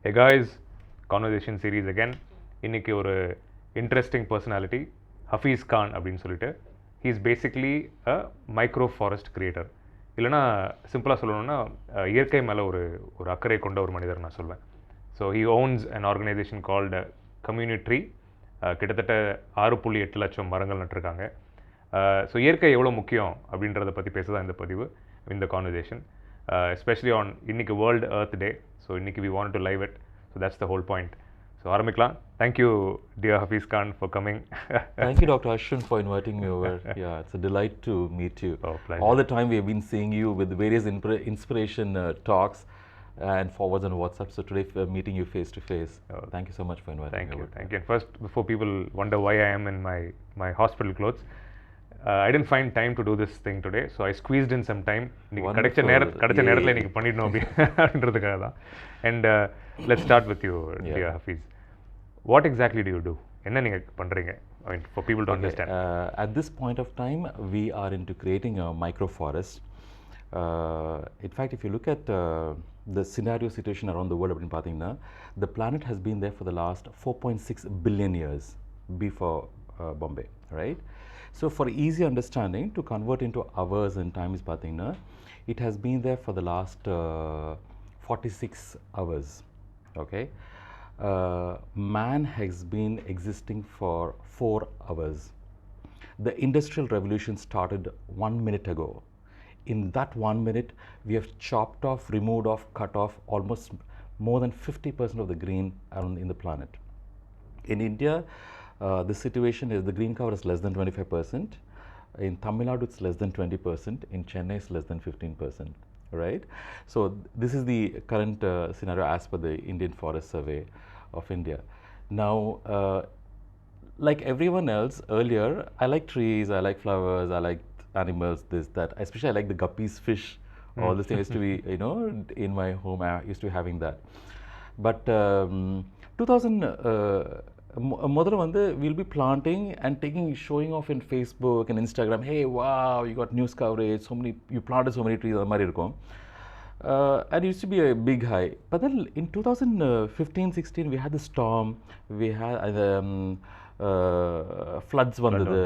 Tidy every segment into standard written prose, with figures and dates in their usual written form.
Hey guys, conversation series again. இன்னைக்கு ஒரு interesting personality, Hafiz Khan அப்படின்னு சொல்லிட்டு. He is basically a micro forest creator. இல்லைனா சிம்பிளாக சொல்லணும்னா இயற்கை மேலே ஒரு ஒரு அக்கறை கொண்ட ஒரு மனிதர் நான் சொல்வேன். So he owns an organization called Community. கிட்டத்தட்ட 6.8 லட்சம் மரங்கள் நட்டிருக்காங்க. ஸோ இயற்கை எவ்வளோ முக்கியம் அப்படின்றத பற்றி பேசதான் இந்த பதிவு, இந்த கான்வர்சேஷன். Especially on இன்னைக்கு World Earth Day. So இன்னைக்கு we wanted to live it. So that's the whole point. So ஆரம்பிக்கலாம். Thank you, dear Hafiz Khan, for coming. Thank you, Dr. Ashwin, for inviting me over. Yeah, it's a delight to meet you. Oh, pleasure. All the time we have been seeing you with various inspiration talks and forwards on WhatsApp. So today meeting you face to face. Thank you so much for inviting me over. Thank you. And first, before people wonder why I am in my hospital clothes, I didn't find time to do this thing today, so I squeezed in some time. கிடைச்ச நேரத்தில் இன்னைக்கு பண்ணிடணும் அப்படின்றதுக்காக தான். And let's start with you, dear Hafiz. What exactly do you do? என்ன நீங்கள் பண்ணுறீங்க? I mean, for people to understand. At this point of time, we are into creating a microforest. In fact, if you look at the scenario situation around the world, அப்படின்னு பார்த்தீங்கன்னா, the planet has been there for the last 4.6 billion years before Bombay, right? So for easy understanding, to convert into hours and time is பார்த்தீங்கன்னா, it has been there for the last 46 hours, okay? Man has been existing for 4 hours. The Industrial Revolution started 1 minute ago. In that 1 minute, we have chopped off, removed off, cut off almost more than 50% of the green around in the planet. In India, the situation is the green cover is less than 25%. In Tamil Nadu, it's less than 20%. In Chennai, it's less than 15%. Right? So this is the current scenario as per the Indian Forest Survey of India. Now, like everyone else earlier, I like trees, I like flowers, I like animals, this, that. Especially I like the guppies, fish, all this thing used to be, in my home, I used to be having that. But 2000, முதல்ல வந்து we'll be planting and showing off in Facebook and Instagram. Hey, wow, you got news coverage, you planted so many trees, அது மாதிரி இருக்கும். And it used to be a big high. But then in 2015-16 we had the storm, we had floods வந்தது,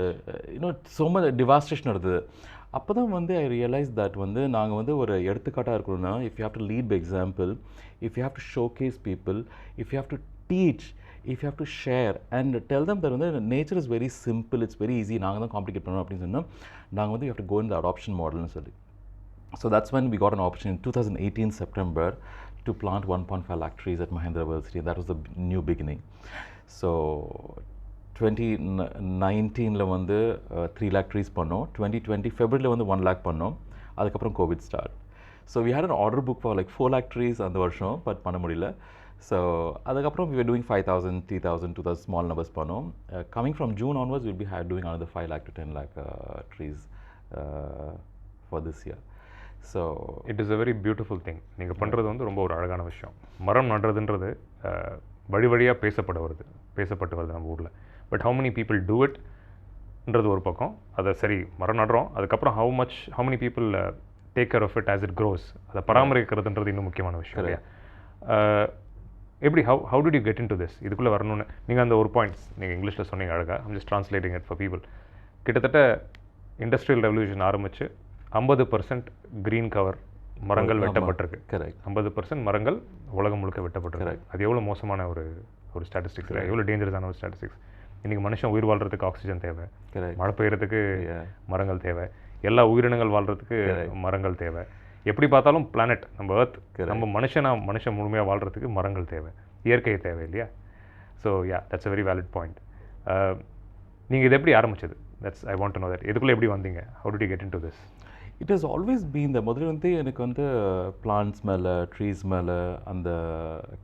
so much devastation இருந்தது. அப்போ தான் வந்து I realized that வந்து நாங்கள் வந்து ஒரு எடுத்துக்காட்டாக இருக்கணும்னா, if you have to lead by example, if you have to showcase people, if you have to teach, if you have to share and tell them that வந்து nature is very simple, it's very easy, நாங்கள் தான் complicate பண்ணணும் அப்படின்னு சொன்னால், நாங்கள் வந்து you have to go in the adoption modelன்னு சொல்லி. So that's when we got an opportunity in 2018 September to plant 1.5 lakh trees at Mahindra University. That was the new beginning. So 2019 வந்து 3 lakh trees பண்ணோம். 2020 February வந்து 1 lakh பண்ணோம். அதுக்கப்புறம் COVID start. So we had an order book for like 4 lakh trees அந்த வருஷம், but பண்ண முடியல. So அதுக்கப்புறம் we were doing 5,000, 3,000, 2,000 small numbers பண்ணோம். Coming from June onwards, we'll be doing another 5 lakh to 10 lakh trees for this year. So it is a very beautiful thing. நீங்கள் பண்ணுறது வந்து ரொம்ப ஒரு அழகான விஷயம். மரம் நடுறதுன்றது வழி வழியாக பேசப்பட்டு வருது நம்ம ஊரில். But how many people do it ன்றது ஒரு பக்கம். அதை சரி மரம் நடுறோம், அதுக்கப்புறம் how many people take care of it as it grows, அதை பராமரிக்கிறதுன்றது இன்னும் முக்கியமான விஷயம் இல்லையா? எப்படி how did you get into this? இதுக்குள்ளே வரணும்னு நீங்கள் அந்த ஒரு பாயிண்ட்ஸ் நீங்கள் இங்கிலீஷில் சொன்னீங்க அழகாக. I'm just translating it for people. கிட்டத்தட்ட இண்டஸ்ட்ரியல் ரெவல்யூஷன் ஆரம்பித்து 50% க்ரீன் கவர் மரங்கள் வெட்டப்பட்டிருக்கு. கரெக்ட். 50% மரங்கள் உலகம் முழுக்க வெட்டப்பட்டிருக்கு. அது எவ்வளோ மோசமான ஒரு ஸ்டாட்டிஸ்டிக்ஸ், எவ்வளோ டேஞ்சரஸான ஒரு ஸ்டாட்டிஸ்டிக்ஸ். இன்றைக்கி மனுஷன் உயிர் வாழ்கிறதுக்கு ஆக்சிஜன் தேவை, மழை பெய்யறதுக்கு மரங்கள் தேவை, எல்லா உயிரினங்கள் வாழ்கிறதுக்கு மரங்கள் தேவை. எப்படி பார்த்தாலும் பிளானட் நம்ம எர்த், நம்ம மனுஷன் முழுமையாக வாழ்கிறதுக்கு மரங்கள் தேவை, இயற்கை தேவை இல்லையா? So that's a very valid point. நீங்கள் இது எப்படி ஆரம்பிச்சது? I want to know that. இதுக்குள்ளே எப்படி வந்தீங்க? How did you get into this? It has always been the முதல்ல வந்து எனக்கு வந்து பிளான்ட்ஸ் மேலே, ட்ரீஸ் மேலே அந்த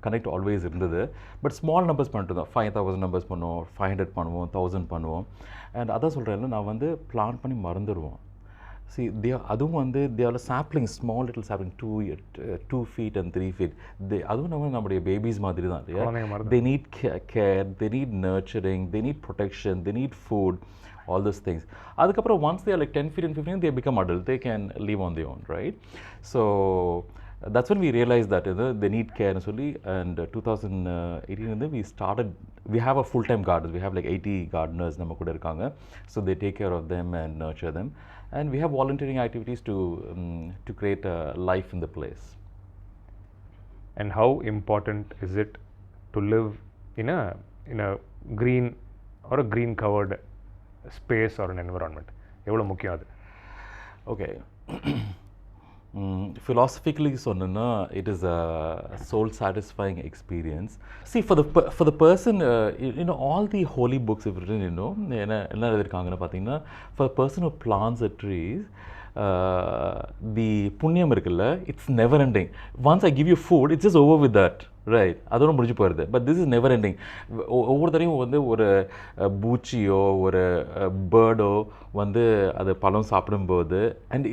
கனெக்ட் ஆல்வேஸ் இருந்தது. பட் ஸ்மால் நம்பர்ஸ் பண்ணிட்டு தான் 5,000 நம்பர்ஸ் பண்ணுவோம், 500 பண்ணுவோம், 1000 பண்ணுவோம். அண்ட் அதான் சொல்கிறேன், நான் வந்து பிளான் பண்ணி மறந்துடுவோம். அதுவும் வந்து there sapling, small little sapling 2 feet and 3 feet. அதுவும் நம்முடைய பேபிஸ் மாதிரி தான் இல்லையா? They need care, they need nurturing, they need protection, they need food, all those things. அதுக்கப்புறம் once they are like 10 feet and 15, they become adult, they can live on their own, right? So that's when we realized that they need care சொல்லி, and 2018 we have a full-time gardeners. We have like 80 gardeners நம்ம கூட இருக்காங்க. So they take care of them and nurture them, and we have volunteering activities to create a life in the place. And how important is it to live in a green or a green covered space or an environment? எவ்வளவு முக்கியம் அது? Okay. Philosophically சொன்னேன்னா, it is a soul satisfying experience. See, for the person, all the holy books have written, என்ன எழுதிருக்காங்கன்னு பார்த்தீங்கன்னா, for a person who plants a tree, the புண்ணியம் இருக்குல்ல, it's never ending. Once I give you food, it's just over with that, right? அதோட முடிஞ்சு போயிடுது. But this is never ending. ஒவ்வொரு தடையும் ஒரு பூச்சியோ ஒரு பேர்டோ அது பழம் சாப்பிடும்போது, and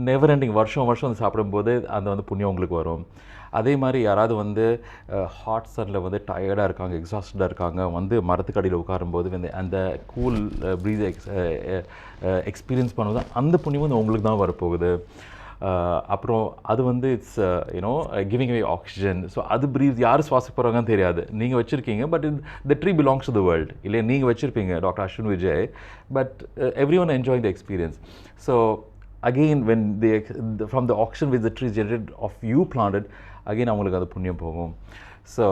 never ending, வருஷம் அது சாப்பிடும்போது அந்த புண்ணியம் உங்களுக்கு வரும். அதே மாதிரி யாராவது ஹாட் சன்னில் டயர்டாக இருக்காங்க, எக்ஸாஸ்டடாக இருக்காங்க, மரத்துக்கு அடியில் உட்காரும்போது அந்த கூல் ப்ரீஸ் எக்ஸ்பீரியன்ஸ் பண்ணும்போது அந்த புண்ணியம் உங்களுக்கு தான் வரப்போகுது. அப்புறம் அது it's giving away oxygen. So அது ப்ரீத் யார் சுவாசிக்க போகிறாங்கன்னு தெரியாது, நீங்கள் வச்சுருக்கீங்க, but the tree belongs to the world. இல்லையா, நீங்கள் வச்சுருப்பீங்க doctor Ashwin Vijay, but every one enjoying the experience. So again, when from the auction which the tree generated of you planted, again அவங்களுக்கு அது புண்ணியம் போகும். So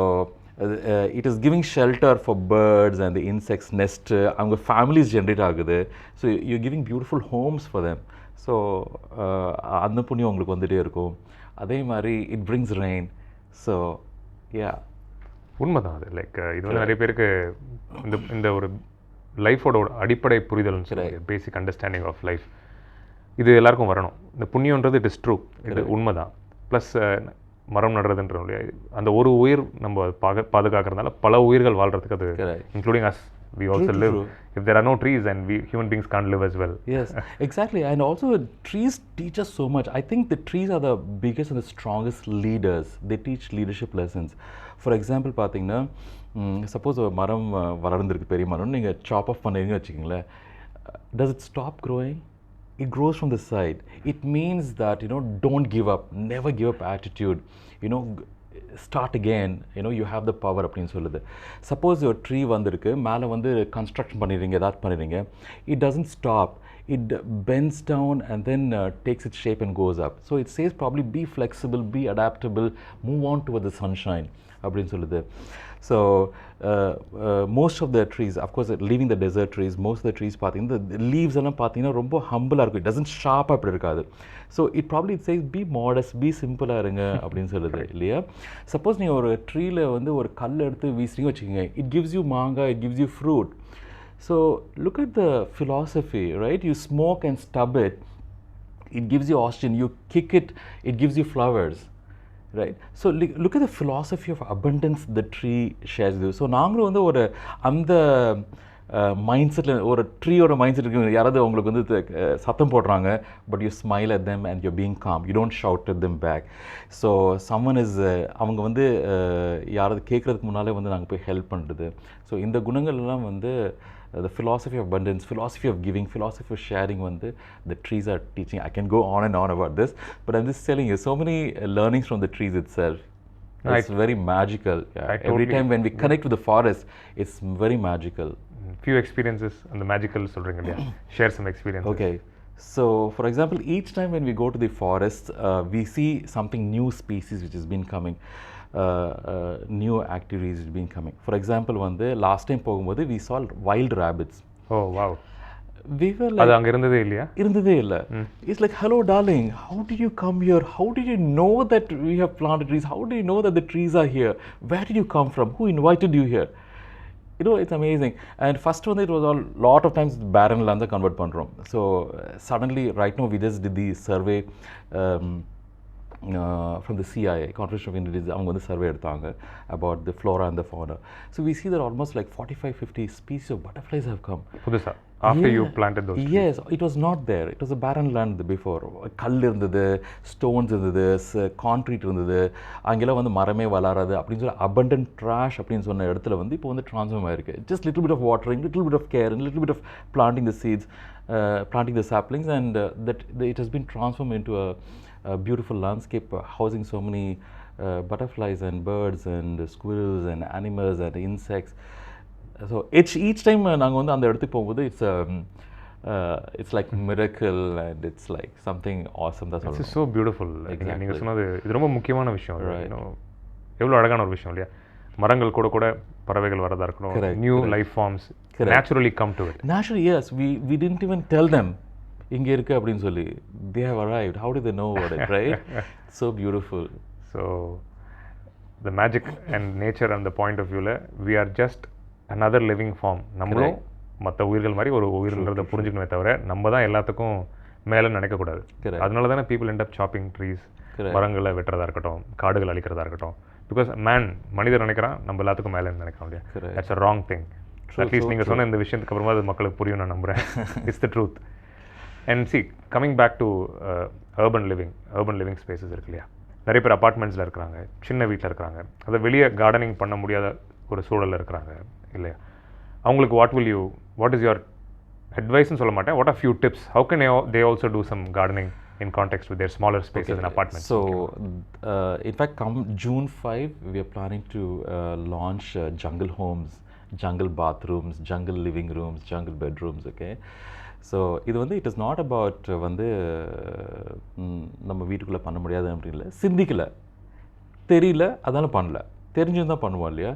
it is giving shelter for birds and the insects nest. அவங்க families generate ஆகுது. So you're giving beautiful homes for them. So அந்த புண்ணியம் உங்களுக்கு வந்துட்டே இருக்கும். அதே மாதிரி it brings rain. So yeah, உண்மைதான் அது. லைக் இது நிறைய பேருக்கு இந்த ஒரு லைஃபோட அடிப்படை புரிதல், பேசிக் அண்டர்ஸ்டாண்டிங் ஆஃப் லைஃப், இது எல்லாருக்கும் வரணும். இந்த புண்ணியன்றது இட் இஸ் ட்ரூ, இது உண்மைதான். ப்ளஸ் மரம் நடுறதுன்ற அந்த ஒரு உயிர் நம்ம பாதுகாக்கிறதுனால பல உயிர்கள் வாழ்றதுக்கு அது, including us, we also live. If there are no trees, then we human beings can't live as well. Yes, exactly. And also trees teach us so much. I think the trees are the biggest and the strongest leaders. They teach leadership lessons. For example, பார்த்தீங்கன்னா, suppose ஒரு மரம் வளர்ந்துருக்கு, பெரிய மரம், நீங்கள் சாப் of பண்ணுறீங்கன்னு வச்சுக்கிங்களேன், does it stop growing? It grows from the side. It means that, don't give up, never give up attitude, start again, you have the power அப்படின்னு சொல்லுது. சப்போஸ் ஒரு ட்ரீ வந்திருக்கு, மேலே கன்ஸ்ட்ரக்ஷன் பண்ணிடுறீங்க, ஏதாவது பண்ணிடுறீங்க, it doesn't stop, it bends down and then takes its shape and goes up. So it says probably be flexible, be adaptable, move on toward the sunshine அப்படின்னு சொல்லுது. So most of the trees, of course, leaving the desert trees, most of the trees பார்த்தீங்கன்னா, the leaves எல்லாம் பார்த்தீங்கன்னா ரொம்ப ஹம்பிளாக இருக்கும். It doesn't sharp அப்படி இருக்காது. So it probably says be modest, be simple இருங்க அப்படின்னு சொல்லுது, இல்லையா? சப்போஸ் நீங்கள் ஒரு ட்ரீல ஒரு கல் எடுத்து வீசுறீங்க வச்சுக்கோங்க, it gives you மாங்காய், it gives you fruit. So look at the philosophy, right? You smoke and stub it, it gives you oxygen. You kick it, it gives you flowers. Right? So look at the philosophy of abundance the tree shares with you. So நாங்களும் ஒரு அந்த மைண்ட்செட்டில், ஒரு ட்ரீயோட mind set இருக்கு. யாராவது உங்களுக்கு சத்தம் போடுறாங்க, but you smile at them and you being calm, you don't shout at them back. So summon is, அவங்க யாராவது கேட்குறதுக்கு முன்னாலே நாங்கள் போய் ஹெல்ப் பண்ணுறது. ஸோ இந்த குணங்கள்லாம் the philosophy of abundance, philosophy of giving, philosophy of sharing, the trees are teaching. I can go on and on about this, but I'm just telling you so many learnings from the trees itself. It's very magical. Yeah. Every time when we connect with the forest, it's very magical. Few experiences and the magical சொல்றீங்க இல்லையா? Share some experiences. Okay. So for example, each time when we go to the forest, we see something new species which has been coming. New activities been coming. For example, last time போகும்போது we saw wild rabbits. Oh wow. We were like, அது அங்க இருந்ததே இல்ல. It's like, hello darling, how did you come here? How did you know that we have planted trees? How do you know that the trees are here? Where did you come from? Who invited you here? It's amazing. And first one, it was a lot of times barren land convert பண்றோம். So suddenly right now we just did the survey from the CIA, Confederation of Indian Regions, அவங்க survey எடுத்தாங்க about the flora and the fauna. So we see that almost like 45-50 species of butterflies have come. புதுசா after you planted those trees? Yes, it was not there. It was a barren land before. கல் இருந்தது, stones இருந்தது, concrete இருந்தது, அங்கெல்லாம் மரமே வளராது அப்படின்னு சொல்லி abundant trash அப்படின்னு சொன்ன இடத்துல இப்போ transform ஆயிருக்கு. Just little bit of watering, little bit of care, and little bit of planting the seeds, planting the saplings, and that it has been transformed into a beautiful landscape housing so many butterflies and birds and squirrels and animals and insects. So each time நாங்கள் வந்து அந்த இடத்துக்கு போகும்போது it's like miracle and it's like something awesome. That's all. It's so beautiful. நீங்கள் சொன்னது இது ரொம்ப முக்கியமான விஷயம். எவ்வளோ அழகான ஒரு விஷயம் இல்லையா? மரங்கள் கூட கூட பறவைகள் வரதா இருக்கணும். New life forms naturally come to it. Naturally, yes. We didn't even tell them இங்கே இருக்கு அப்படின்னு சொல்லி. They have arrived. How did they know about it, right? So beautiful. So the magic and nature and the point of view, we are just another living form. நம்மளும் மற்ற உயிர்கள் மாதிரி ஒரு உயிர்ன்றதை புரிஞ்சுக்கணுமே தவிர நம்ம தான் எல்லாத்துக்கும் மேலே நினைக்கக்கூடாது. அதனால தானே people end up chopping trees, மரங்களை வெட்டுறதா இருக்கட்டும், காடுகள் அழிக்கிறதா இருக்கட்டும். பிகாஸ் மனிதர் நினைக்கிறான் நம்ம எல்லாத்துக்கும் மேலே நினைக்கிறோம் இல்லையா? That's a wrong thing. At least நீங்கள் சொன்ன இந்த விஷயத்துக்கு அப்புறமா அது மக்களுக்கு புரியும் நான் நம்புகிறேன். It's the truth. And see coming back to urban living spaces இருக்கு இல்லையா? நிறைய பேர் அப்பார்ட்மெண்ட்ஸில் இருக்கிறாங்க, சின்ன வீட்டில் இருக்கிறாங்க, அதை வெளியே கார்டனிங் பண்ண முடியாத ஒரு சூழலில் இருக்கிறாங்க இல்லையா? அவங்களுக்கு what is your advice ன்னு சொல்ல மாட்டேன், what are few tips, how can they also do some gardening in context with their smaller spaces and apartments? So in fact come June 5 we are planning to launch jungle homes, jungle bathrooms, jungle living rooms, jungle bedrooms. Okay, so இது வந்து it is not about வந்து நம்ம வீட்டுக்குள்ளே பண்ண முடியாது அப்படி இல்லை, சிந்திக்கல, தெரியல, அதனால பண்ணல, தெரிஞ்சுதான் பண்ணுவோம் இல்லையா?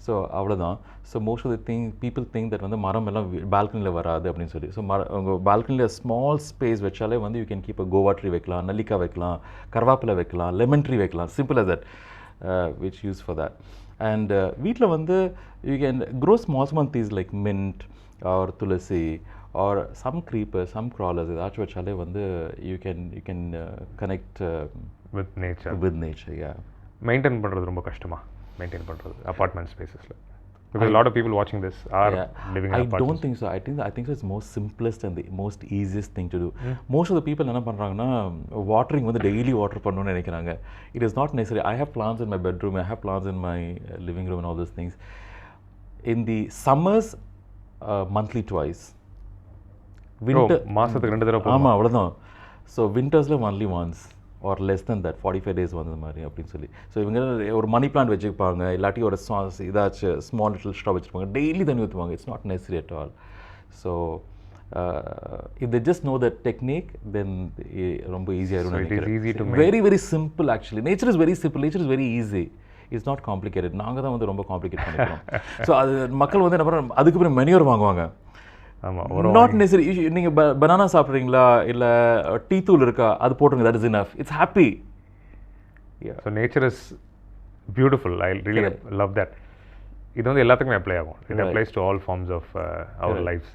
ஸோ அவ்வளோதான். So most of the people think that வந்து மரம் எல்லாம் பால்கனியில் வராது அப்படின்னு சொல்லி. ஸோ உங்கள் பால்கனியில் ஸ்மால் ஸ்பேஸ் வச்சாலே வந்து you can keep a guava tree வைக்கலாம், நெல்லிக்காய் வைக்கலாம், கருவேப்பிலை வைக்கலாம், லெமன் ட்ரீ வைக்கலாம், simple as that, which use for that. And வீட்டில் வந்து you can grow small things like mint or tulsi or some creepers, some crawlers, ஏதாச்சும் வச்சாலே வந்து you can connect with nature. Yeah. Maintain பண்ணுறது ரொம்ப கஷ்டமா? மெயின்டைன் பண்ணுறது அப்பார்ட்மெண்ட் ஸ்பேசஸில்? Because a lot of people watching this are living in apartments. I don't think so. I think so it's most simplest and the most easiest thing to do. Most of the people என்ன பண்ணுறாங்கன்னா watering வந்து daily water பண்ணணும்னு நினைக்கிறாங்க. It is not necessary. I have plants in my bedroom, I have plants in my living room and all those things. In the summers, monthly twice. Winter மாசத்துக்கு 2 தடவை. ஆமாம், அவ்வளோதான். So வின்டர்ஸில் only once or less than that, 45 days வந்து மாதிரி அப்படின்னு சொல்லி. So இவங்க ஒரு மணி பிளான்ட் வச்சுருப்பாங்க, இல்லாட்டி ஒரு இதாச்சும் ஸ்மால் லிட்டில் ஸ்டாப் வச்சுருப்பாங்க, டெய்லி தண்ணி ஊற்றுவாங்க. It's not necessary at all. So if they just know that technique then ரொம்ப ஈஸியாக இருக்கும். Very very simple actually. Nature is very simple, nature is very easy. It's not complicated. நாங்கள் தான் வந்து ரொம்ப காம்ப்ளிகேட் பண்ணிக்கிறோம். ஸோ அது மக்கள் வந்து என்ன பண்ணுறாங்க, அதுக்கப்புறம் மெனியூர் வாங்குவாங்க. Not necessary. நீங்கள் பனானா சாப்பிட்றீங்களா, இல்லை டீ தூள் இருக்கா, அது போட்டுருங்க, that is enough. It's happy. So nature is beautiful. I really love that. இது வந்து எல்லாத்துக்குமே அப்ளை ஆகும். It applies to all forms of our lifes.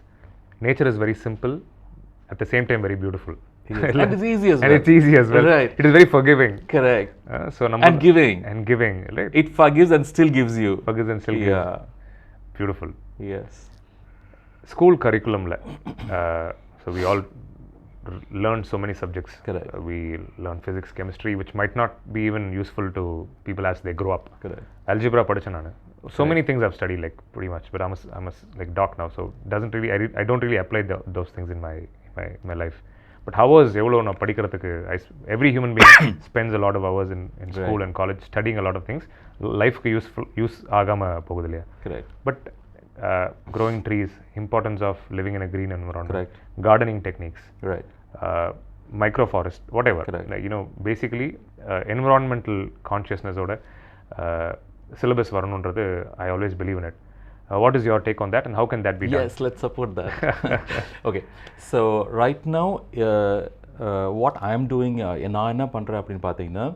Nature is very simple, at the same time very beautiful. Yes. And it's easy as well. And it's easy as well. Right. It is very forgiving. Correct. So and giving. And giving. Right? It forgives and still gives you. Forgives and still gives. Beautiful. Yes. School curriculum. So we all learn so many subjects. Correct. We learn physics, chemistry, which might not be even useful to people as they grow up. Correct. Algebra padichan nanu. So many things I've studied, like pretty much, but I'm a like doc now, so doesn't really I don't really apply those things in my life. But hours evlo na padikradhukku, every human being spends a lot of hours in school and college studying a lot of things. Life ku use agama pogudilla. Correct. But growing trees, importance of living in a green environment. Correct. Gardening techniques. Right. Microforest, whatever. Correct. Like, basically environmental consciousness oda syllabus varanundrathu, I always believe in it. What is your take on that, and how can that be done? Yes, let's support that. Okay, so right now what I am doing, நான் என்ன பண்ணுறேன் அப்படின்னு பார்த்தீங்கன்னா,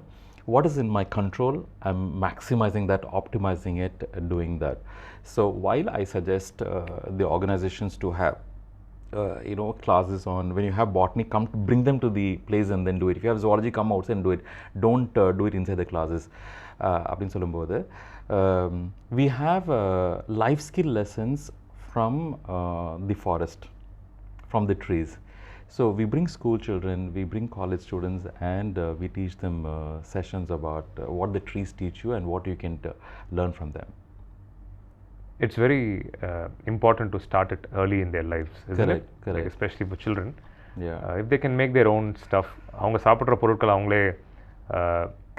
what is in my control, I'm maximizing that, optimizing it, doing that. So while I suggest the organizations to have classes on, when you have botany, bring them to the place and then do it. If you have zoology, come outside and do it. Don't do it inside the classes. அப்படின்னு சொல்லும்போது we have life skill lessons from the forest, from the trees. So we bring school children, we bring college students, and we teach them sessions about what the trees teach you and what you can learn from them. It's very important to start it early in their lives, isn't Correct, it? correct. Like especially for children. if they can make their own stuff, அவங்க சாப்பிட்ற பொருட்கள் அவங்களே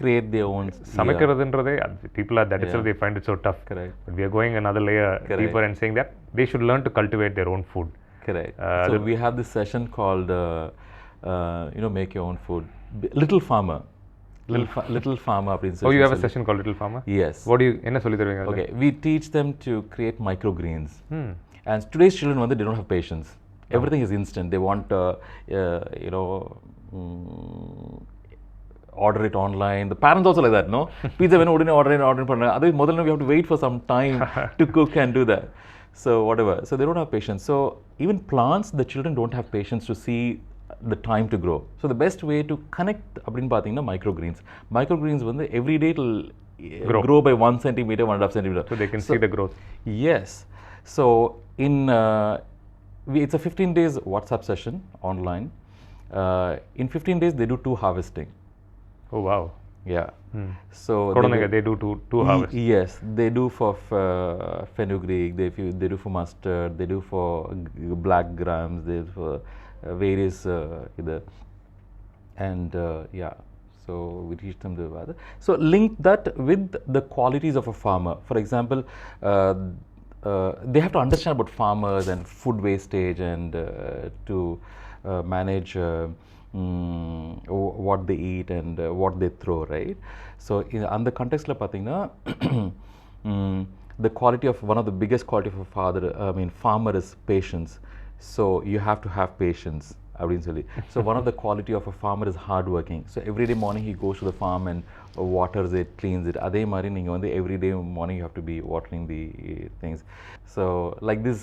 create their own. சமைக்கிறதுன்றதே people are that itself they find it so tough. Correct. But we are going another layer deeper and saying that they should learn to cultivate their own food. Correct. So we have this session called make your own food. Little farmer. Little farmer. Oh, you have a session called Little Farmer? Yes. What do you என்ன சொல்லி தருவீங்க? Okay, we teach them to create microgreens. And today's children they don't have patience. Everything is instant. They want order it online. The parents also like that, no? Pizza when order panna. Adu modalla we have to wait for some time to cook and do that. So whatever. So they don't have patience. So even plants, the children don't have patience to see the time to grow. So the best way to connect அப்படினு பாத்தீங்கன்னா microgreens. Microgreens வந்து every day it will grow by 1 centimeter, 1.5 centimeter. So they can see the growth. Yes. So in it's a 15 days WhatsApp session online. In 15 days they do 2 harvesting. Oh wow. Yeah. So they do two harvests. Yes, they do for fenugreek, they do for mustard, they do for black grams, they do for various either. And so we teach them the weather. So link that with the qualities of a farmer. For example, they have to understand about farmers and food wastage and to manage what they eat and what they throw, right? So in the context la pathina the quality of one of the biggest quality of a farmer is patience. So you have to have patience அப்படினு சொல்லி. So one of the quality of a farmer is hard working. So every day morning he goes to the farm and waters it, cleans it. அதே மாதிரி நீங்க வந்து every day morning you have to be watering the things. So like this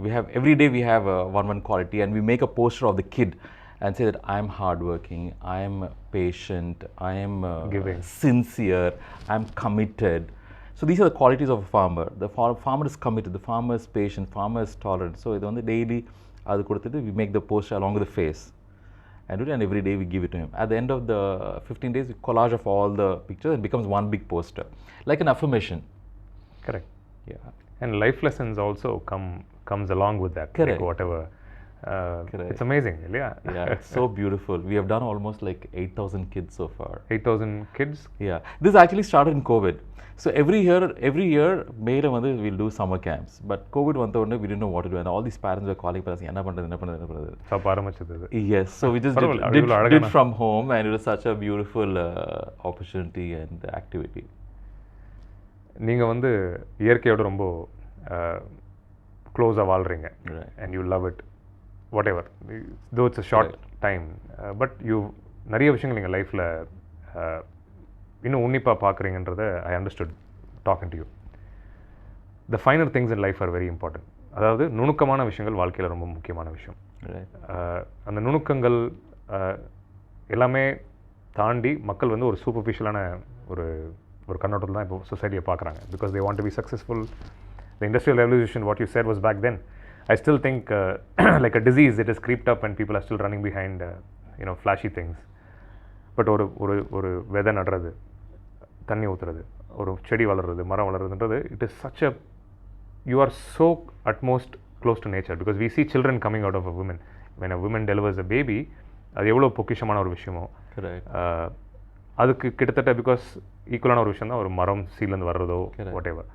we have every day we have one quality and we make a poster of the kid and say that I am hardworking, I am patient, I am sincere, I am committed. So these are the qualities of a farmer. The farmer is committed, the farmer is patient, farmer is tolerant. So idu vandu daily adu kodutittu we make the poster along with the face and every day we give it to him. At the end of the 15 days we collage of all the pictures and it becomes one big poster like an affirmation. Correct. Yeah. And life lessons also comes along with that. Correct. Like whatever. It's amazing, yeah. Yeah, it's so beautiful. We have done almost like 8,000 kids so far. 8,000 kids? Yeah. This actually started in COVID. So every year Mayla we'll do summer camps. But COVID we didn't know what to do and all these parents were calling us enna pandradhu. Yes, so we just did from home and it was such a beautiful opportunity and activity. நீங்க வந்து இயற்கையோட ரொம்ப க்ளோஸா வாழ்றீங்க. And you love it. Whatever, though it's a short time, but you நிறைய விஷயங்கள் நீங்கள் லைஃப்பில் இன்னும் உன்னிப்பாக பார்க்குறீங்கன்றதை I understood talking to you. The finer things in life are very important. அதாவது நுணுக்கமான விஷயங்கள் வாழ்க்கையில் ரொம்ப முக்கியமான விஷயம். அந்த நுணுக்கங்கள் எல்லாமே தாண்டி மக்கள் வந்து ஒரு சூப்பர்ஃபிஷியலான ஒரு கண்ணோட்டத்தில் தான் இப்போ சொசைட்டியை பார்க்குறாங்க. Because they want to be successful. The industrial revolution, what you said was back then. I still think like a disease, it has creeped up and people are still running behind flashy things. But ஒரு விதை நடுறது, தண்ணி ஊற்றுறது, ஒரு செடி வளர்றது, மரம் வளர்றதுன்றது, it is such a, you are so utmost close to nature because we see children coming out of a woman. When a woman delivers a baby, அது எவ்வளோ பொக்கிஷமான ஒரு விஷயமோ அதுக்கு கிட்டத்தட்ட பிகாஸ் ஈக்குவலான ஒரு விஷயம் தான் ஒரு மரம் சீலேருந்து வர்றதோ whatever.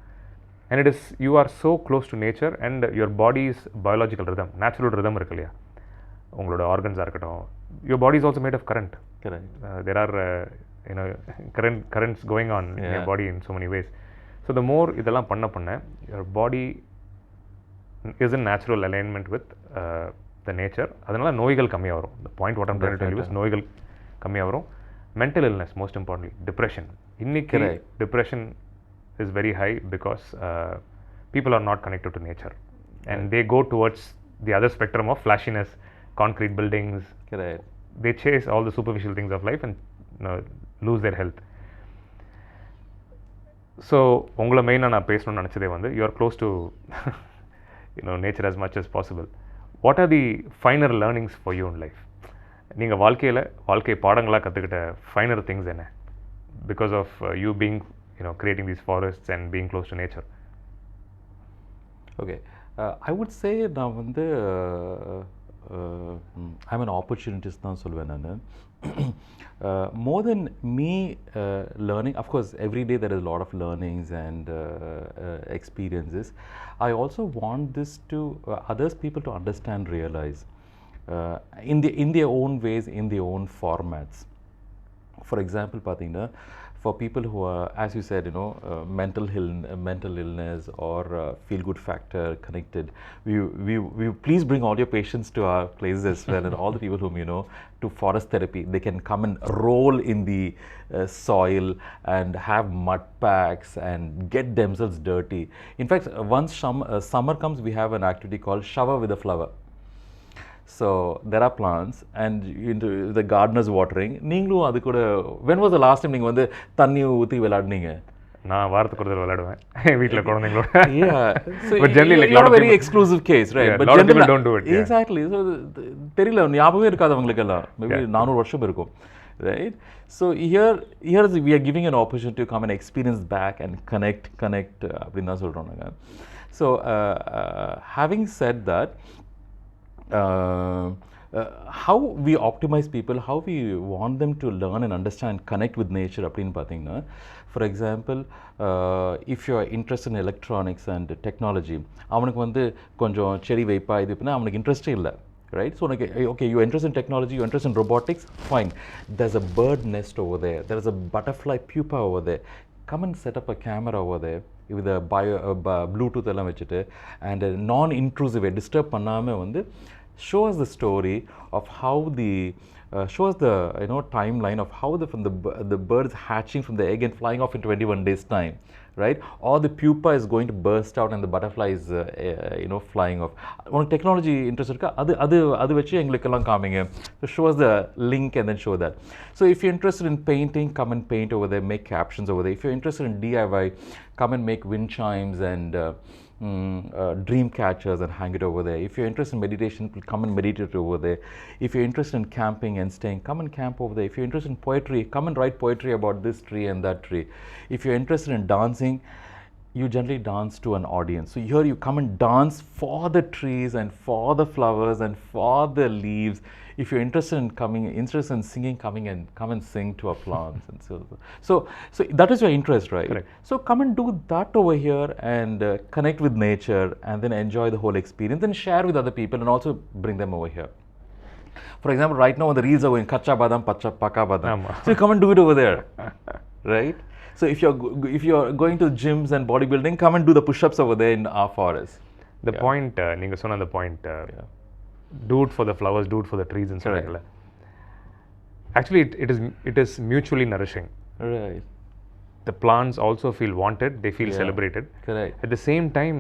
And it is, you are so close to nature and your body's biological rhythm, natural rhythm இருக்கு இல்லையா, உங்களோட ஆர்கன்ஸாக இருக்கட்டும், your body is also made of current. There are currents going on in your body in so many ways. So the more இதெல்லாம் பண்ண your body is in natural alignment with the nature. அதனால நோய்கள் கம்மியாக வரும். The point what I'm trying to tell you is நோய்கள் கம்மியாக வரும். Mental illness, most importantly, depression. இன்னைக்கு depression is very high because people are not connected to nature and they go towards the other spectrum of flashiness, concrete buildings. They chase all the superficial things of life and lose their health. So உங்களை மெயினாக நான் பேசணும்னு நினச்சதே வந்து you are close to nature as much as possible. What are the finer learnings for you in life? நீங்கள் வாழ்க்கை பாடங்களாக கற்றுக்கிட்ட finer things என்ன because of you being creating these forests and being close to nature? Okay, I would say நான் வந்து I'm an opportunist தான் சொல்வேன் நான். More than me learning, of course every day there is a lot of learnings and experiences. I also want this to others people to understand, realize in their own ways, in their own formats. For example, பார்த்தீங்கன்னா, for people who are, as you said, mental illness or feel good factor connected, we please bring all your patients to our places as well, and all the people whom to forest therapy. They can come and roll in the soil and have mud packs and get themselves dirty. In fact, once summer comes, we have an activity called shower with a flower. So there are plants and into the gardeners watering. நீங்களும் அது கூட, when was the last time நீங்கள் வந்து தண்ணி ஊற்றி விளையாடுனீங்க? நான் வாரத்துக்கு ஒரு தடவை விளையாடுவேன் வீட்டில் குழந்தைங்களோட. Yeah, so but generally like not a very exclusive case, right? Yeah, but lot of people don't do it. Yeah. Exactly. So தெரியல, ஞாபகமே இருக்காது அவங்களுக்கெல்லாம். Maybe 400 வருஷம் இருக்கும், right? So here we are giving an opportunity to come and experience back and connect அப்படின்னு தான் சொல்கிறோம் நாங்கள். So having said that, how we optimize people, how we want them to learn and understand and connect with nature அப்படின்னு பார்த்தீங்கன்னா, for example, if you are interested in electronics and technology, அவனுக்கு வந்து கொஞ்சம் செடி வைப்பா இது பண்ணால் அவனுக்கு இன்ட்ரெஸ்டே இல்லை, right? So okay, you're interested in technology, you're interested in robotics, fine. There's a bird nest over there, there's a butterfly pupa over there. Come and set up a camera over there with a Bluetooth எல்லாம் வச்சுட்டு, and a non-intrusive way, disturb பண்ணாமல் வந்து show us the story of how show us the timeline of how the birds hatching from the egg and flying off in 21 days time, right? Or the pupa is going to burst out and the butterfly is flying off. உனக்கு technology interest இருக்கா, அது வச்சு எங்களுக்கெல்லாம் காமிங்க. So show us the link and then show that. So if you're interested in painting, come and paint over there, make captions over there. If you're interested in DIY, come and make wind chimes and dream catchers and hang it over there. If you're interested in meditation, come and meditate over there. If you're interested in camping and staying, come and camp over there. If you're interested in poetry, come and write poetry about this tree and that tree. If you're interested in dancing, you generally dance to an audience. So here you come and dance for the trees and for the flowers and for the leaves. If you're interested in singing, come and sing to our plants. And so that is your interest, right? Correct. So come and do that over here and connect with nature and then enjoy the whole experience and share with other people and also bring them over here. For example, right now the reels are going kacha badam, paka badam. So you come and do it over there, right? So if you're going to gyms and bodybuilding, come and do the push-ups over there in our forest. The point, நீங்க சொன்ன அந்த point, do it for the flowers, do it for the trees and சொன்னீங்கல்ல. Actually, it is mutually nourishing. Right. The plants also feel wanted, they feel celebrated. Correct. At the same time,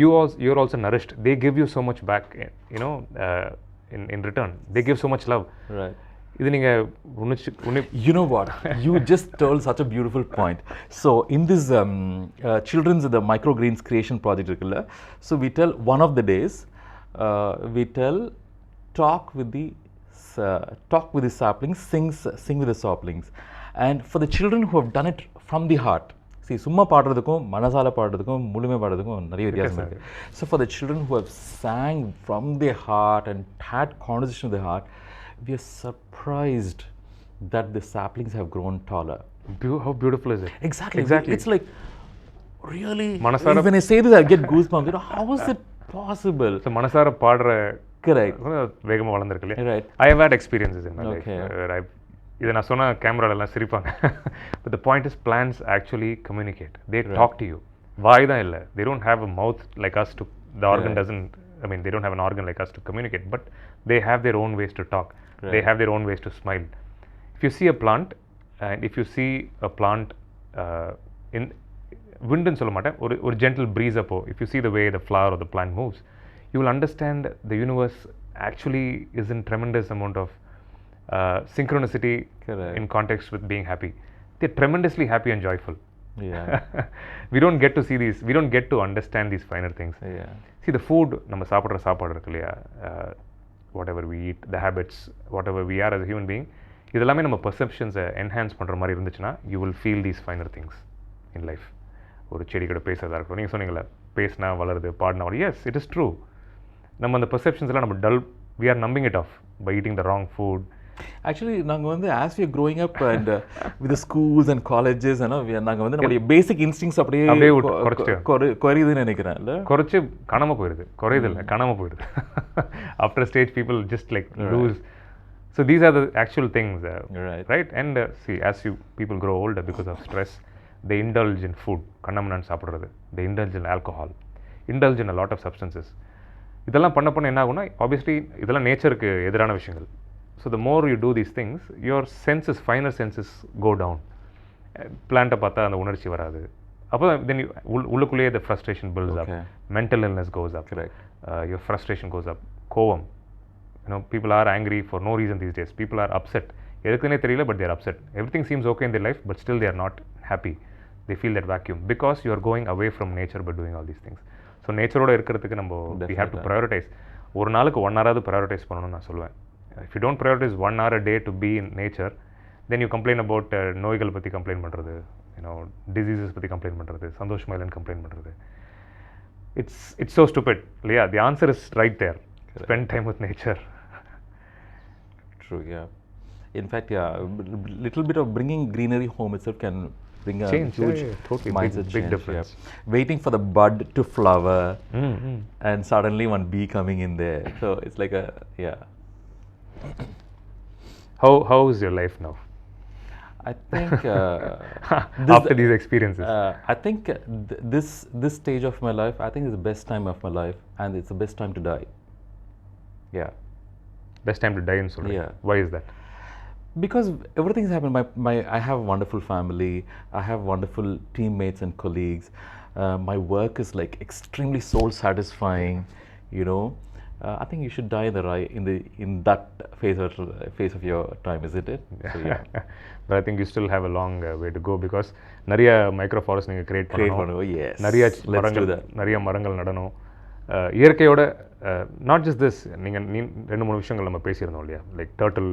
you're also nourished. They give you so much back, in return. They give so much love. Right. இது நீங்க you know what, you just told such a beautiful point. So in this children's the microgreens creation project இருக்குல்ல, so we tell one of the days talk with the saplings, sing with the saplings, and for the children who have done it from the heart. See, சும்மா பாடுறதுக்கும் மனசால பாடுறதுக்கும் முழுமை பாடுறதுக்கும் நிறைய வித்தியாசம் இருக்கு. So for the children who have sang from their heart and had conversation with their heart, we are surprised that the saplings have grown taller. How beautiful is it? Exactly. It's like, really, when I say this I get goosebumps. How is it possible? So manasara paadra, correct, வேகமா வளர்ந்திருக்குல்ல. Right. I have had experiences in my life. Okay. இதை நான் சொன்ன கேமரால எல்லாம் சிரிப்பாங்க. But the point is, plants actually communicate. They talk to you. வாய் தான் இல்லை. They don't have a mouth like us to, the organ doesn't, they don't have an organ like us to communicate, but they have their own ways to talk. Right. They have their own ways to smile. If you see a plant, and if you see a plant in wind and சொல்ல மாட்டேன், ஒரு gentle breeze அப்போ, if you see the way the flower or the plant moves, you will understand the universe actually is in tremendous amount of synchronicity. Correct. In context with being happy. They're tremendously happy and joyful. Yeah. We don't get to see these, we don't get to understand these finer things. Yeah. See, the food, நம்ம சாப்பிட்ற சாப்பாடு இருக்கு இல்லையா, whatever we eat, the habits, whatever we are as a human being, இதெல்லாமே நம்ம பர்செப்ஷன்ஸை enhance பண்ணுற மாதிரி இருந்துச்சுன்னா, you will feel these finer things in life. ஒரு செடி கூட பேசுறதா இருக்கட்டும், நீங்கள் சொன்னீங்களே பேசினா வளருது, பாடினா வளருது. Yes, it is true. நம்ம அந்த பர்செப்ஷன்ஸ் எல்லாம் நம்ம we are numbing it off by eating the wrong food. Actually நாங்கள் வந்து as we are growing up and with the schools and colleges நாங்கள் வந்து நம்மளுடைய பேசிக் இன்ஸ்டிங்ஸ் அப்படியே குறையுதுன்னு நினைக்கிறேன் இல்லை குறைச்சி காணாமல் போயிடுது, குறையுது இல்லை காணாமல் போயிடுது. After stage people just like lose. So these are the actual things, right? And see, as people grow older because of stress, they indulge in food. கண்ணமண்ணன் சாப்பிட்றது, they indulge in alcohol, indulge in a lot of substances. இதெல்லாம் பண்ண என்ன ஆகும்னா, obviously இதெல்லாம் நேச்சருக்கு எதிரான விஷயங்கள். So the more you do these things, your senses, finer senses go down. பிளான்ட்டை பார்த்தா அந்த உணர்ச்சி வராது. அப்போ தென் உள்ளுக்குள்ளேயே the frustration builds up, mental illness goes up, your frustration goes up, கோவம். People are angry for no reason these days. People are upset. எதுக்குன்னே தெரியல, but they are upset. Everything seems okay in their life, but still they are not happy. They feel that vacuum because you are going away from nature by doing all these things. So நேச்சரோட இருக்கிறதுக்கு நம்ம we have to prioritize. ஒரு நாளுக்கு 1 hour prioritize பண்ணணும்னு நான் சொல்லுவேன். If you don't prioritize 1 hour a day to be in nature, then you complain about நோய்கள் பற்றி complaint பண்ணுறது, diseases பற்றி கம்ப்ளைண்ட் பண்ணுறது, சந்தோஷமா இல்லைன்னு கம்ப்ளைண்ட் பண்ணுறது. It's so stupid இல்லையா? The answer is right there. Spend time with nature. True, yeah. In fact, little bit of bringing greenery home itself can bring a change, huge totally mindset big change. difference. Yeah. Waiting for the bud to flower, and suddenly one bee coming in there. So it's like a How is your life now? I think after these experiences, I think this stage of my life, I think is the best time of my life, and it's the best time to die. Yeah. Best time to die in Surat. Yeah. Why is that? Because everything's happened. I have a wonderful family. I have wonderful teammates and colleagues. My work is like extremely soul satisfying. I think you should die in that phase of your time, isn't it? So, yeah. But I think you still have a long way to go because நிறைய micro forest நீங்க create பண்ணணும். Yes. நிறைய மரங்கள் நடணும். இயற்கையோட not just this, நீங்கள் 2-3 விஷயங்கள் நம்ம பேசியிருந்தோம் இல்லையா, like turtle,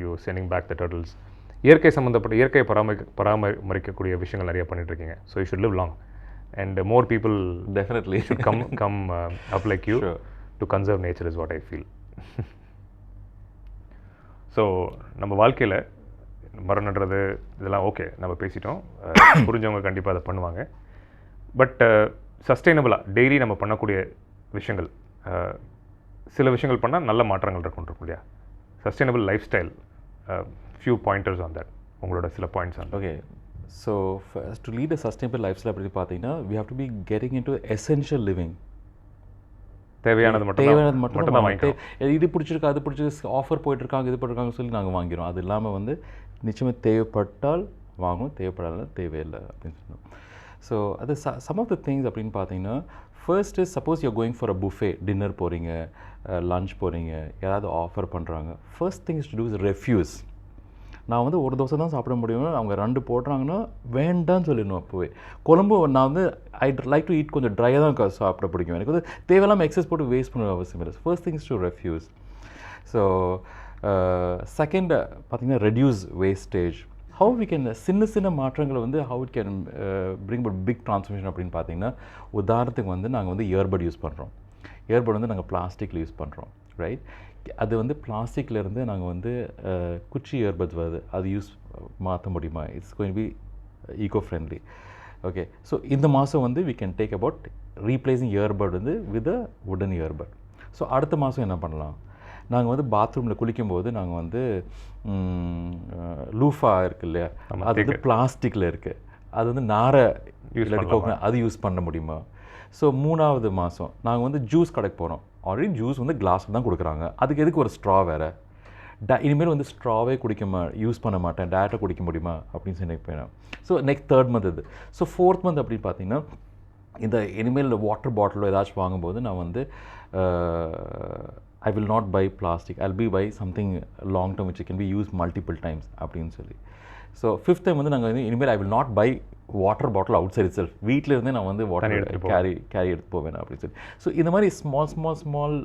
you sending back the turtles. இயற்கை சம்மந்தப்பட்ட இயற்கையை பராமரிக்கக்கூடிய விஷயங்கள் நிறைய பண்ணிட்டுருக்கீங்க. So you should live long and more people definitely should come up like you to conserve nature is what I feel. So நம்ம வாழ்க்கையில் மரம் நடுறது இதெல்லாம் ஓகே, நம்ம பேசிட்டோம். புரிஞ்சவங்க கண்டிப்பாக அதை பண்ணுவாங்க. பட் சஸ்டெயினபிளாக டெய்லி நம்ம பண்ணக்கூடிய விஷயங்கள், சில விஷயங்கள் பண்ணால் நல்ல மாற்றங்கள் இருக்கும் இல்லையா? Sustainable life style, few pointers on that, உங்களோட சில points on. Okay, so to lead a sustainable life style அப்படி பார்த்தீங்கன்னா we have to be getting into essential living. தேவையானது மட்டும் தான் வாங்கிக்கணும். இது பிடிச்சிருக்கு, அது பிடிச்சிருக்கு, ஆஃபர் போயிட்டுருக்காங்க, இது போட்டிருக்காங்க சொல்லி நாங்கள் வாங்கிறோம். அது இல்லாமல் வந்து நிச்சயமாக தேவைப்பட்டால் வாங்கணும், தேவைப்படாத தேவையில்லை அப்படின்னு சொன்னோம். ஸோ அது சம் ஆஃப் த திங்ஸ் அப்படின்னு பார்த்தீங்கன்னா, first is suppose you going for a buffet, dinner போகிறீங்க, லன்ச் போகிறீங்க, யாராவது ஆஃபர் பண்ணுறாங்க, first thing is to do is refuse. நான் வந்து ஒரு தோசை தான் சாப்பிட முடியும், அவங்க 2 போடுறாங்கன்னா வேண்டான்னு சொல்லிடணும். அப்போவே குழம்பு நான் வந்து ஐ லைக் டு ஈட் கொஞ்சம் ட்ரையாக தான் சாப்பிட பிடிக்கும். எனக்கு வந்து தேவையில்லாமல் எக்ஸஸ் போட்டு வேஸ்ட் பண்ண அவசியம் இல்லை. First things to refuse. So second பார்த்தீங்கன்னா reduce wastage. How we can சின்ன மாற்றங்களை வந்து how it can bring but big transformation அப்படின்னு பார்த்தீங்கன்னா, உதாரணத்துக்கு வந்து நாங்கள் வந்து இயர்பட் யூஸ் பண்ணுறோம். இயர்பட் வந்து நாங்கள் பிளாஸ்டிக்கில் யூஸ் பண்ணுறோம், ரைட்? அது வந்து பிளாஸ்டிக்லேருந்து நாங்கள் வந்து குச்சி இயர்பட்ஸ் வருது, அது யூஸ் மாற்ற முடியுமா? It's going be eco friendly. Okay, so இந்த மாதம் வந்து we can take about replacing earbud வந்து with a wooden earbud. So அடுத்த மாதம் என்ன பண்ணலாம்? நாங்கள் வந்து பாத்ரூமில் குளிக்கும்போது நாங்கள் வந்து லூஃபா இருக்கு இல்லையா, அது வந்து பிளாஸ்டிக்கில் இருக்குது, அது வந்து நாரை அது யூஸ் பண்ண முடியுமா? ஸோ 3வது மாதம் நாங்கள் வந்து ஜூஸ் கடைக்கு போகிறோம். ஆல்ரெடி ஜூஸ் வந்து கிளாஸில் தான் கொடுக்குறாங்க, அதுக்கு எதுக்கு ஒரு ஸ்ட்ரா வேறு? இனிமேல் வந்து ஸ்ட்ராவே யூஸ் பண்ண மாட்டேன், டேரெக்டாக குடிக்க முடியுமா அப்படின்னு சொல்லி போயிடும். ஸோ நெக்ஸ்ட் 3rd மந்த் இது. ஸோ 4th மந்த் அப்படின்னு பார்த்தீங்கன்னா, இந்த இனிமேல் வாட்டர் பாட்டிலோ ஏதாச்சும் வாங்கும்போது நான் வந்து I will not buy plastic, I'll be buy something long term which can be used multiple times அப்படின்னு சொல்லி. ஸோ 5th டைம் வந்து நாங்கள் வந்து இனிமேல் I will not buy water bottle outside itself, வீட்டில் இருந்தே நான் வந்து வாட்டர் கேரி எடுத்து போவேன் அப்படின்னு சொல்லி. ஸோ இந்த மாதிரி small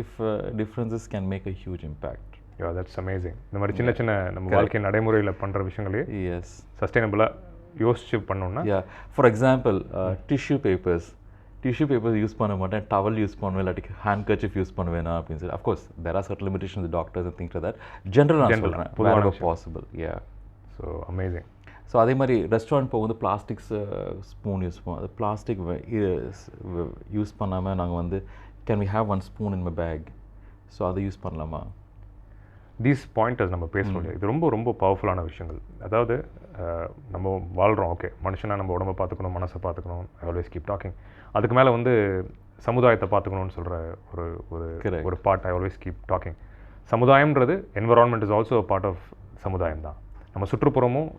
if differences can make a huge impact. That's amazing. இந்த மாதிரி சின்ன நம்ம வாழ்க்கை நடைமுறையில் பண்ணுற விஷயங்களே எஸ் சஸ்டைனபிளாக யோசிச்சு பண்ணோம்னா, for example tissue papers. Tissue paper use பண்ண மாட்டேன், டவல் யூஸ் பண்ணுவேன், இல்லாட்டி ஹேண்ட் கர்ச்சிஃப் யூஸ் பண்ணுவேனா அப்படின்னு சொல்லி. Of course there are certain limitations doctors and things like that. General நான் சொல்கிறேன், where possible. Yeah, so amazing. So அதே மாதிரி ரெஸ்டாரண்ட் போகும்போது பிளாஸ்டிக்ஸ் ஸ்பூன் யூஸ் பண்ணுவோம். அது பிளாஸ்டிக் யூஸ் பண்ணாமல் நாங்கள் வந்து can we have one spoon in my bag, so அதை யூஸ் பண்ணலாமா? தீஸ் பாயிண்டர்ஸ் நம்ம பேசணும், இது ரொம்ப ரொம்ப பவர்ஃபுல்லான விஷயங்கள். அதாவது நம்ம வாழ்கிறோம், ஓகே, மனுஷனாக நம்ம உடம்பை பார்த்துக்கணும், மனசை பார்த்துக்கணும், ஐ ஆல்வேஸ் கீப் டாக்கிங். அதுக்கு மேலே வந்து சமுதாயத்தை பார்த்துக்கணும்னு சொல்கிற ஒரு ஒரு part, I always keep talking. சமுதாயம்ன்றது environment is also part of சமுதாயம் தான். நம்ம சுற்றுப்புறமும்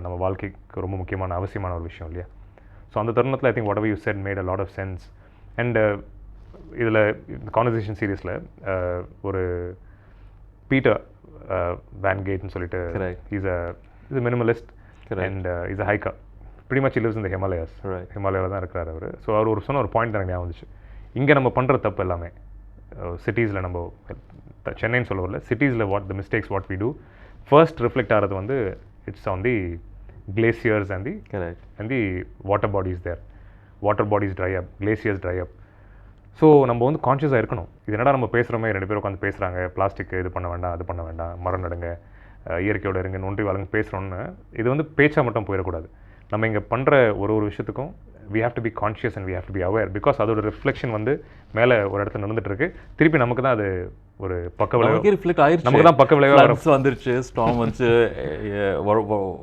நம்ம வாழ்க்கைக்கு ரொம்ப முக்கியமான அவசியமான ஒரு விஷயம் இல்லையா? ஸோ அந்த தருணத்தில் I think whatever you said made a lot of sense. And இதில் இந்த கான்வர்சேஷன் சீரீஸில் ஒரு பீட்டர் வேன் கேட்னு சொல்லிட்டு is a minimalist and is a hiker. pretty much he lives in the Himalayas. ஹிமாலயாவில் தான் இருக்கிறார் அவர். ஸோ அவர் ஒரு சொன்ன ஒரு பாயிண்ட் எனக்கு ஞாபகம் வந்துச்சு. இங்கே நம்ம பண்ணுற தப்பு எல்லாமே சிட்டிஸில், நம்ம சென்னைன்னு சொல்ல வரல, சிட்டிஸில் the mistakes what we do first reflect ஆகிறது வந்து it's on the glaciers and the water bodies there. Water bodies dry up, glaciers dry up. So நம்ம வந்து கான்ஷியஸாக இருக்கணும். இது என்னடா நம்ம பேசுகிறோமே, 2 பேர் உட்காந்து பேசுகிறாங்க, பிளாஸ்டிக் இது பண்ண வேண்டாம், அது பண்ண வேண்டாம், மரம் நடுங்க, இயற்கையோட இருங்க, ஒன்றி வளங்க பேசுகிறோன்னு இது வந்து பேச்சா மட்டும் போயிடக்கூடாது. நம்ம இங்கே பண்ணுற ஒரு விஷயத்துக்கும் we have to be conscious and we have to be aware, because அதோட ரிஃப்ளெக்ஷன் வந்து மேலே ஒரு இடத்துல நடந்துட்டு இருக்கு, திருப்பி நமக்கு தான் அது ஒரு பக்க விளைவு, ரிஃப்ளெக்ட் ஆயிருச்சு. நமக்கு தான் பக்க விளைவு வந்துருச்சு, ஸ்டார்ம் வந்துச்சு.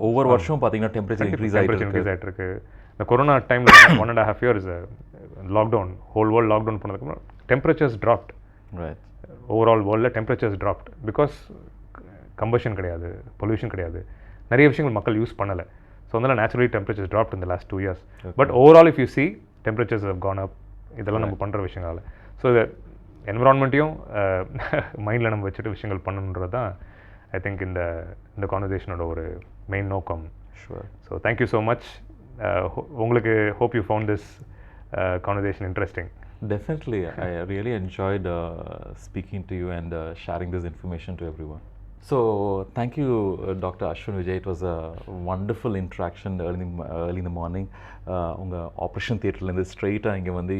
ஒவ்வொரு வருஷம் பார்த்தீங்கன்னா டெம்பரேச்சர் இன்க்ரீஸ் ஆகிட்டு இருக்கு. இந்த கொரோனா டைமில் 1.5 years lockdown, whole world lockdown பண்ணதுக்கப்புறம் டெம்பரேச்சர்ஸ் ட்ராப்ட். ஓவரால் வேர்ல்டில் டெம்பரேச்சர்ஸ் ட்ராப்ட் பிகாஸ் கம்பஷன் கிடையாது, பொல்யூஷன் கிடையாது, நிறைய விஷயங்கள் மக்கள் யூஸ் பண்ணலை. ஸோ அதனால் நேச்சுரலி டெம்பரேச்சர்ஸ் ட்ராப்ட் இந்த last 2 years. But overall if you see temperatures have gone up. இதெல்லாம் நம்ம பண்ணுற விஷயங்களால். ஸோ இது என்விரான்மெண்ட்டையும் மைண்டில் நம்ம வச்சுட்டு விஷயங்கள் பண்ணணுன்றது தான் ஐ திங்க் இந்த கான்வர்சேஷனோட ஒரு மெயின் நோக்கம். So thank you so much. உங்களுக்கு hope you found this conversation interesting. Definitely, I really enjoyed speaking to you and sharing this information to everyone. So thank you, Dr. Ashwin Vijay. It was a wonderful interaction early in the morning. Unga operation theatre la straight inga vande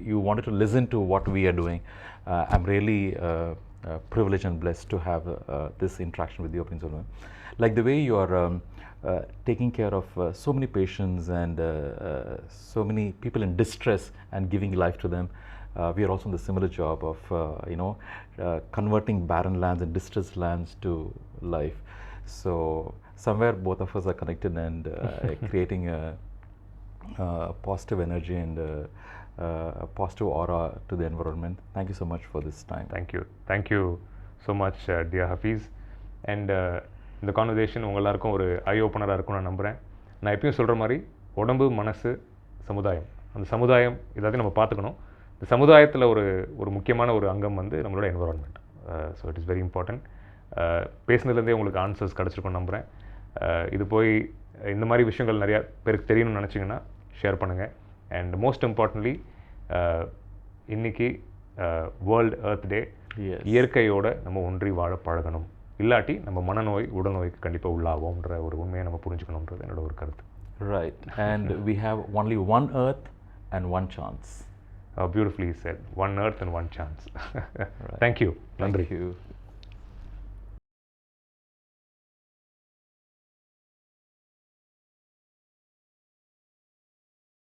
you wanted to listen to what we are doing. I'm really privileged and blessed to have this interaction with you. Like the way you are taking care of so many patients and so many people in distress and giving life to them. We are also in the similar job of converting barren lands and distressed lands to life. So somewhere both of us are connected and creating a positive energy and a positive aura to the environment. Thank you so much for this time. Thank you so much, dear Hafiz. And இந்த conversation உங்கள் எல்லாருக்கும் ஒரு ஐ ஓப்பனராக இருக்கும்னு நான் நம்புகிறேன். நான் எப்பயும் சொல்கிற மாதிரி உடம்பு, மனசு, சமுதாயம், அந்த சமுதாயம் எல்லாத்தையும் நம்ம பார்த்துக்கணும். இந்த சமுதாயத்தில் ஒரு முக்கியமான ஒரு அங்கம் வந்து நம்மளோட environment. So it is very important. பேசுனதுலேருந்தே உங்களுக்கு ஆன்சர்ஸ் கிடச்சிருக்கும்னு நம்புகிறேன். இது போய் இந்த மாதிரி விஷயங்கள் நிறையா பேருக்கு தெரியணும்னு நினச்சிங்கன்னா ஷேர் பண்ணுங்கள். அண்ட் மோஸ்ட் இம்பார்ட்டன்ட்லி இன்றைக்கி வேர்ல்டு எர்த் டே. இயற்கையோட நம்ம ஒன்றி வாழ பழகணும், இல்லாட்டி நம்ம மனநோய், உடல்நோய்க்கு கண்டிப்பாக உள்ளாகும்ன்ற ஒரு உண்மையை நம்ம புரிஞ்சுக்கணுன்றது என்னோட ஒரு கருத்து. Right, and we have only one earth and one chance. Beautifully said. One earth and one chance. Thank you. Thank you.